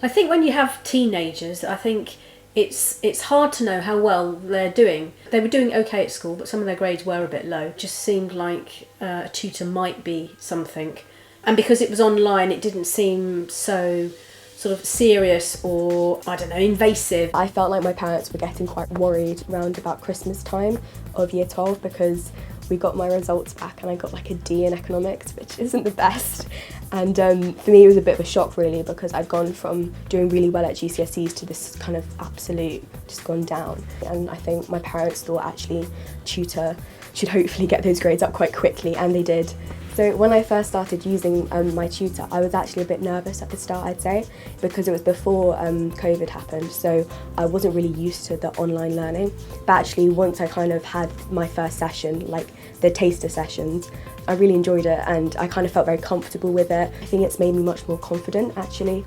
I think when you have teenagers, I think it's hard to know how well they're doing. They were doing okay at school, but some of their grades were a bit low. It just seemed like a tutor might be something. And because it was online, it didn't seem so sort of serious or, I don't know, invasive. I felt like my parents were getting quite worried around about Christmas time of year 12 because we got my results back and I got like a D in economics, which isn't the best. And for me it was a bit of a shock really, because I'd gone from doing really well at GCSEs to this kind of absolute just gone down. And I think my parents thought actually tutor should hopefully get those grades up quite quickly, and they did. So when I first started using MyTutor, I was actually a bit nervous at the start, I'd say, because it was before COVID happened, so I wasn't really used to the online learning. But actually once I kind of had my first session, like the taster sessions, I really enjoyed it and I kind of felt very comfortable with it. I think it's made me much more confident actually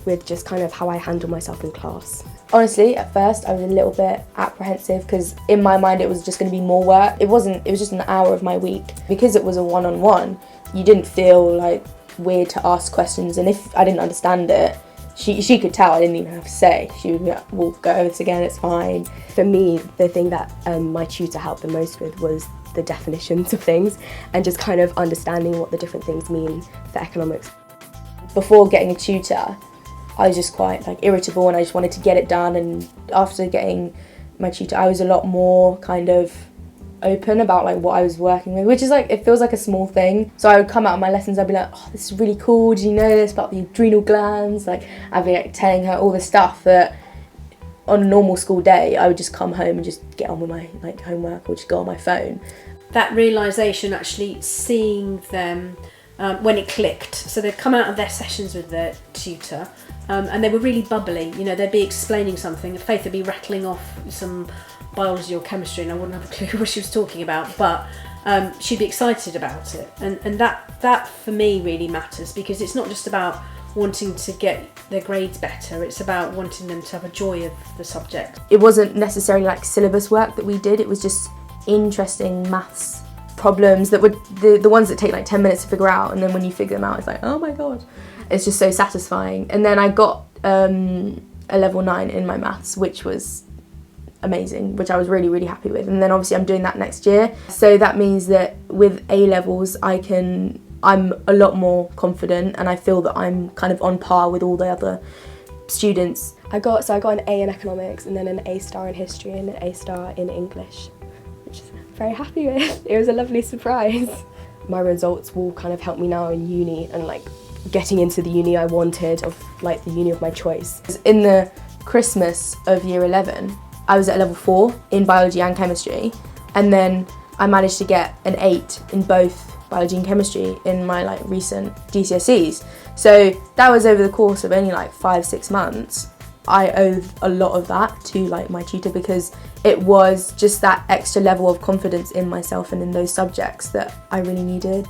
with just kind of how I handle myself in class. Honestly, at first I was a little bit apprehensive because in my mind it was just going to be more work. It wasn't, it was just an hour of my week. Because it was a one-on-one, you didn't feel like weird to ask questions, and if I didn't understand it, she could tell I didn't even have to say. She would be like, we'll go over this again, it's fine. For me, the thing that my tutor helped the most with was the definitions of things and just kind of understanding what the different things mean for economics. Before getting a tutor, I was just quite like irritable and I just wanted to get it done, and after getting my tutor I was a lot more kind of open about like what I was working with, which is like, it feels like a small thing. So I would come out of my lessons, I'd be like, oh, this is really cool, do you know this about the adrenal glands? Like I'd be like telling her all the stuff that on a normal school day I would just come home and just get on with my like homework or just go on my phone. That realisation, actually seeing them when it clicked. So they'd come out of their sessions with their tutor and they were really bubbly. You know, they'd be explaining something, Faith would be rattling off some biology or chemistry and I wouldn't have a clue what she was talking about, but she'd be excited about it. And that for me really matters, because it's not just about wanting to get their grades better, it's about wanting them to have a joy of the subject. It wasn't necessarily like syllabus work that we did, it was just interesting maths problems that would, the ones that take like 10 minutes to figure out, and then when you figure them out it's like, oh my god, it's just so satisfying. And then I got a level 9 in my maths, which was amazing, which I was really, really happy with. And then obviously I'm doing that next year, so that means that with A levels I'm a lot more confident and I feel that I'm kind of on par with all the other students. I got an A in economics and then an A star in history and an A star in English, which I'm very happy with. It was a lovely surprise. My results will kind of help me now in uni and like getting into the uni I wanted, of like the uni of my choice. In the Christmas of year 11, I was at level 4 in biology and chemistry, and then I managed to get an 8 in both biology and chemistry in my like recent GCSEs. So that was over the course of only like 5-6 months. I owe a lot of that to like my tutor, because it was just that extra level of confidence in myself and in those subjects that I really needed.